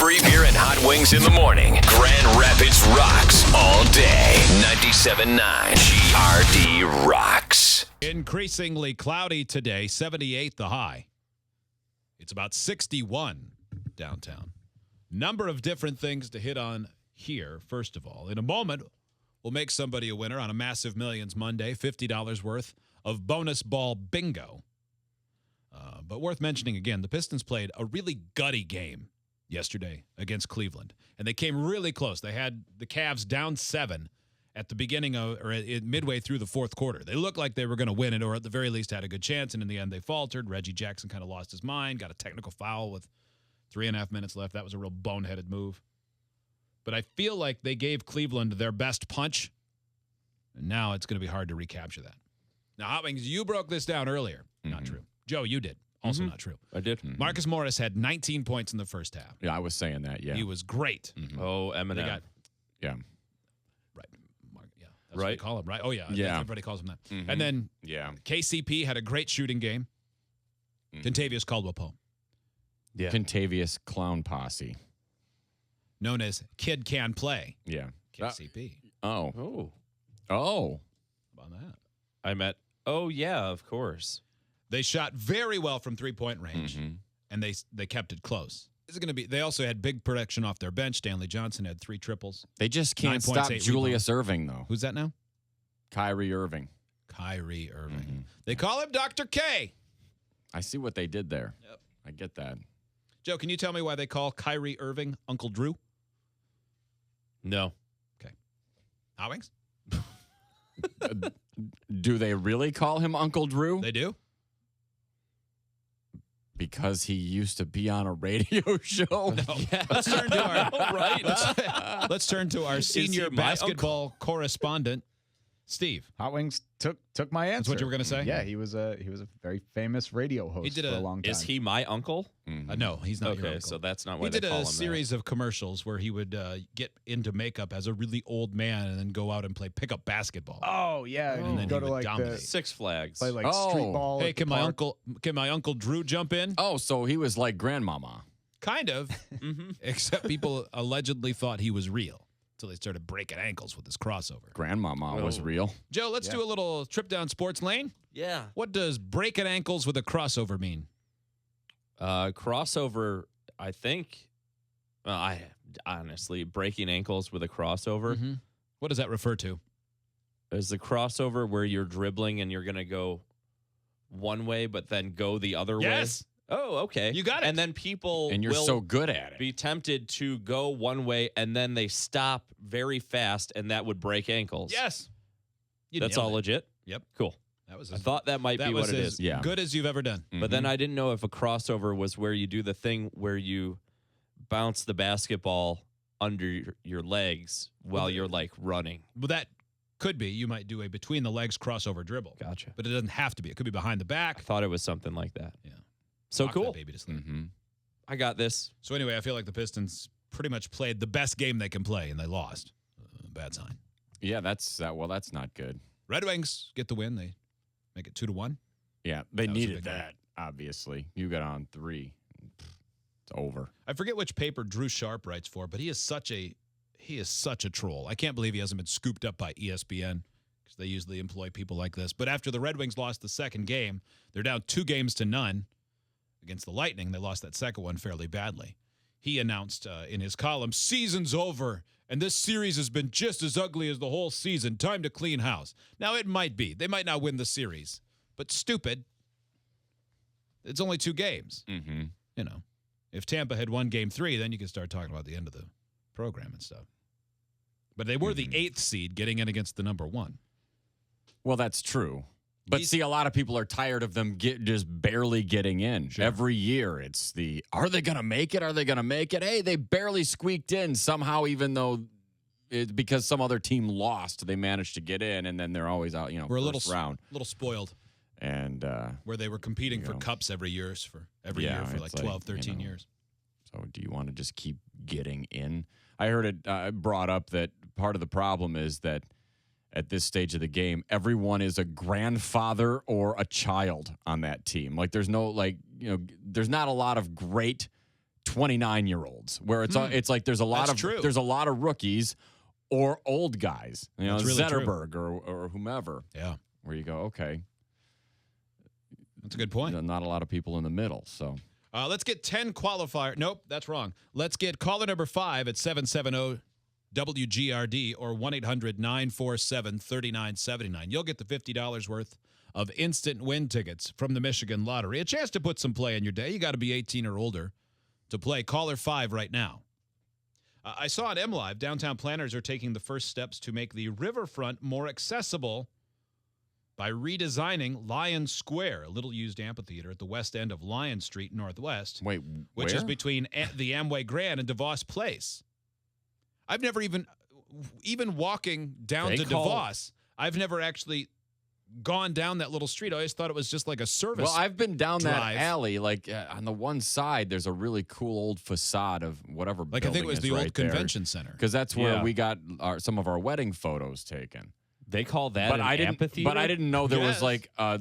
Free beer and hot wings in the morning. Grand Rapids rocks all day. 97.9 GRD rocks. Increasingly cloudy today, 78 the high. It's about 61 downtown. Number of different things to hit on here, first of all. In a moment, we'll make somebody a winner on a Massive Millions Monday, $50 worth of bonus ball bingo. But worth mentioning again, the Pistons played a really gutty game yesterday against Cleveland, and they came really close. They had the Cavs down 7 at the beginning of, or midway through the fourth quarter. They looked like they were going to win it, or at the very least had a good chance, and in the end they faltered. Reggie Jackson kind of lost his mind, got a technical foul with 3.5 minutes left. That was a real boneheaded move. But I feel like they gave Cleveland their best punch, and now it's going to be hard to recapture that. Now, Hot Wings, you broke this down earlier. Not true. Joe, you did. Also not true. I did. Marcus Morris had 19 points in the first half. Yeah, I was saying that, yeah. He was great. Oh, Eminem. They got, Yeah. right. Yeah, that's what they call him, right? Oh, yeah. Yeah. Everybody calls him that. And then Yeah. KCP had a great shooting game. Contavious Caldwell-Pope, Yeah. Contavious Clown Posse. known as Kid Can Play. Yeah. KCP. Oh. Oh, How about that? I met. Oh, yeah, of course. They shot very well from three-point range, and they kept it close. This is going to be. They also had big production off their bench. Stanley Johnson had 3 triples. They just 9 can't points, stop 8 Julius Irving, though. Who's that now? Kyrie Irving. Kyrie Irving. They call him Dr. K. I see what they did there. Yep. I get that. Joe, can you tell me why they call Kyrie Irving Uncle Drew? No. Okay. Hot Wings? Do they really call him Uncle Drew? They do? Because he used to be on a radio show? No. Let's turn to our let's turn to our senior my basketball correspondent, Steve. Hot Wings took my answer. That's what you were going to say? Yeah, he was a very famous radio host did for a long time. Is he my uncle? No, he's not your Okay, uncle. so that's not why He they did call a him series of commercials where he would get into makeup as a really old man and then go out and play pickup basketball. Oh yeah, And then go he to would like dominate. that. Six Flags. play like Oh. street ball. Hey, at the park. can my uncle Drew jump in? Oh, so he was like Grandmama. Kind of. Except people allegedly thought he was real until they started breaking ankles with his crossover. Grandmama was real. Joe, let's do a little trip down sports lane. Yeah. What does breaking ankles with a crossover mean? Crossover, I think. I honestly, breaking ankles with a crossover. What does that refer to? Is the crossover where you're dribbling and you're going to go one way, but then go the other Yes. way? Oh, okay. You got it. And then people And you're will so good at it. be tempted to go one way, and then they stop very fast, and that would break ankles. Yes. You That's nailed all it. legit? Yep. Cool. That was I thought that might be what it as is. Yeah. good as you've ever done. But then I didn't know if a crossover was where you do the thing where you bounce the basketball under your legs while you're like running. Well, that could be. You might do a between the legs crossover dribble. Gotcha. But it doesn't have to be. It could be behind the I back. thought it was something like that. Yeah. So Rock that cool. baby to sleep. I got this. So anyway, I feel like the Pistons pretty much played the best game they can play, and they lost. Bad sign. Yeah, that's not good. Red Wings get the win. They make it 2-1. Yeah, they That was a needed big one. that, obviously. You got on 3. It's over. I forget which paper Drew Sharp writes for, but he is such a troll. I can't believe he hasn't been scooped up by ESPN because they usually employ people like this. But after the Red Wings lost the second game, they're down 2-0 against the Lightning. They lost that second one fairly badly. He announced in his column, "Season's over, and this series has been just as ugly as the whole season. Time to clean house." Now, it might be. They might not win the series, but stupid. It's only 2 games. You know, if Tampa had won Game 3, then you could start talking about the end of the program and stuff. But they were the 8th seed getting in against the number 1. Well, that's true. But see, a lot of people are tired of them just barely getting in. Sure. Every year, it's are they going to make it? Are they going to make it? Hey, they barely squeaked in somehow, even though it's because some other team lost. They managed to get in, and then they're always out, We're a first round. little spoiled. And Where they were competing for cups every year for it's like 12, 13 years. So do you want to just keep getting in? I heard it brought up that part of the problem is that at this stage of the game, everyone is a grandfather or a child on that team. Like there's no there's not a lot of great 29-year-olds, where it's like there's a lot of rookies or old guys, That's really Zetterberg or whomever. Yeah. Where you go, okay, That's a good point. not a lot of people in the middle. So Let's get 10 qualifier. Nope, that's wrong. Let's get caller number 5 at 770 WGRD or 1-800-947-3979. You'll get the $50 worth of instant win tickets from the Michigan Lottery. A chance to put some play in your day. You got to be 18 or older to play. Caller 5 right now. I saw on MLive, downtown planners are taking the first steps to make the riverfront more accessible by redesigning Lion Square, a little-used amphitheater at the west end of Lion Street Northwest. wait, which is where? between the Amway Grand and DeVos Place. I've never even walking down to DeVos, I've never actually gone down that little street. I always thought it was just like a service. Well, I've been down drive. that alley. Like on the one side, there's a really cool old facade of whatever. Like I think it was the old convention center. because that's where we got some of our wedding photos taken. They call that amphitheater? But I didn't know there Yes. was like a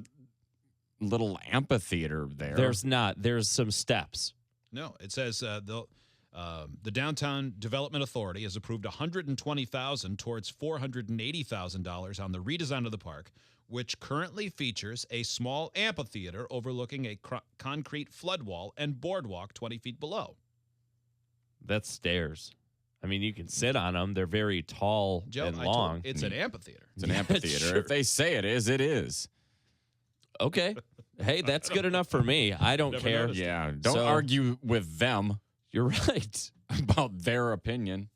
little amphitheater there. There's not. There's some steps. No, it says the Downtown Development Authority has approved $120,000 towards $480,000 on the redesign of the park, which currently features a small amphitheater overlooking a concrete flood wall and boardwalk 20 feet below. That's stairs. I mean, you can sit on them. They're very tall Joe, and I long. told, it's an amphitheater. It's an Yeah, amphitheater. sure. If they say it is, it is. Okay. Hey, that's good enough for me. I don't Never care. noticed. Yeah, don't So- argue with them You're right. about their opinion.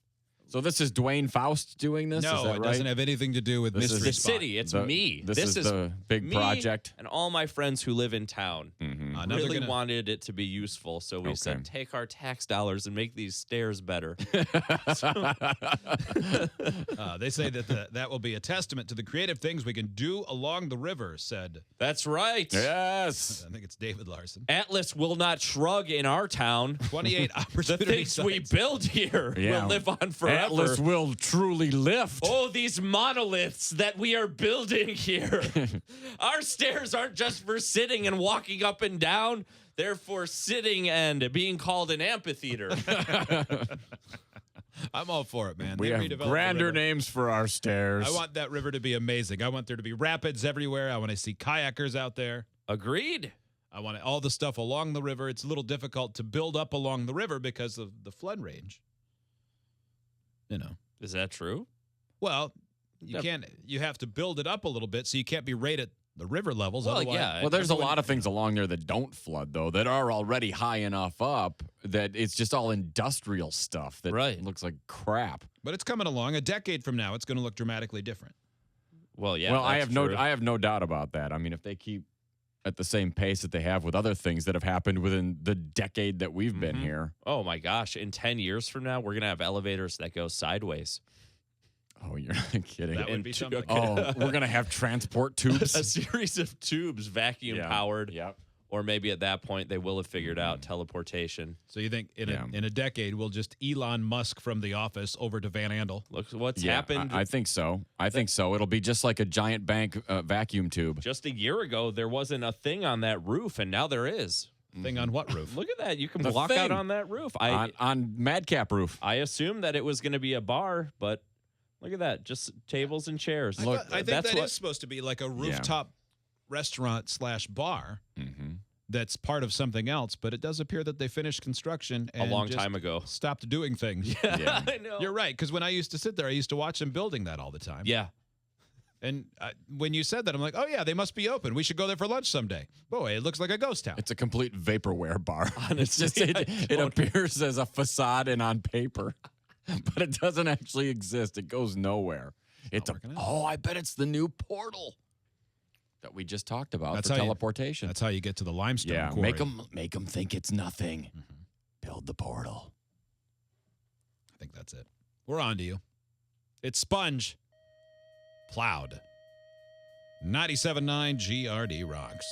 So this is Dwayne Faust doing this? No, is that it right? doesn't have anything to do with This is Mystery The Spot. city. It's The- me. This is the big me project. and all my friends who live in town. Mm-hmm. Now they're Really gonna- wanted it to be useful, so we Okay. said, take our tax dollars and make these stairs better. They say that that will be a testament to the creative things we can do along the river, said, That's right. Yes. I think it's David Larson. Atlas will not shrug in our town. 28 The opportunity things we sites. build here Yeah. will live on forever. Atlas will truly lift. Oh, these monoliths that we are building here. Our stairs aren't just for sitting and walking up and down. They're for sitting and being called an amphitheater. I'm all for it, man. We They have redeveloped the grander river. names for our stairs. I want that river to be amazing. I want there to be rapids everywhere. I want to see kayakers out there. Agreed. I want all the stuff along the river. It's a little difficult to build up along the river because of the flood range. You know. Is that true? Well, you can't. You have to build it up a little bit, so you can't be right at the river levels. Well, otherwise, yeah. Well, there's a lot of things along there that don't flood, though, that are already high enough up that it's just all industrial stuff that Right. looks like crap. But it's coming along. A decade from now, it's going to look dramatically different. Well, yeah. well, I that's have true. I have no doubt about that. I mean, if they keep at the same pace that they have with other things that have happened within the decade that we've been here. Oh my gosh! In 10 years from now, we're gonna have elevators that go sideways. Oh, you're not kidding. That would be something. Oh, we're gonna have transport tubes. A series of tubes, vacuum powered. Yep. Or maybe at that point they will have figured out teleportation. So you think in Yeah. in a decade we'll just Elon Musk from The Office over to Van Andel? Look what's Yeah, happened. I think so. I think so. It'll be just like a giant bank vacuum tube. Just a year ago, there wasn't a thing on that roof, and now there is. Thing on what roof? Look at that! You can The walk thing. out on that roof. On Madcap roof. I assumed that it was going to be a bar, but look at that, just tables and chairs. I think that's that what is supposed to be like a rooftop restaurant / bar that's part of something else, but it does appear that they finished construction a and long just time ago. stopped doing things. Yeah. I know. You're right, because when I used to sit there, I used to watch them building that all the time. Yeah. And when you said that, I'm like, oh, yeah, they must be open. We should go there for lunch someday. Boy, it looks like a ghost town. It's a complete vaporware bar. It's just Honestly, it appears as a facade and on paper, but it doesn't actually exist. It goes nowhere. It's working out. I bet it's the new portal that we just talked about That's for how you- teleportation. That's how you get to the limestone Yeah, quarry. make them think it's nothing. Build the portal. I think that's it. We're on to you. It's Sponge. Plowed. 97.9 GRD rocks.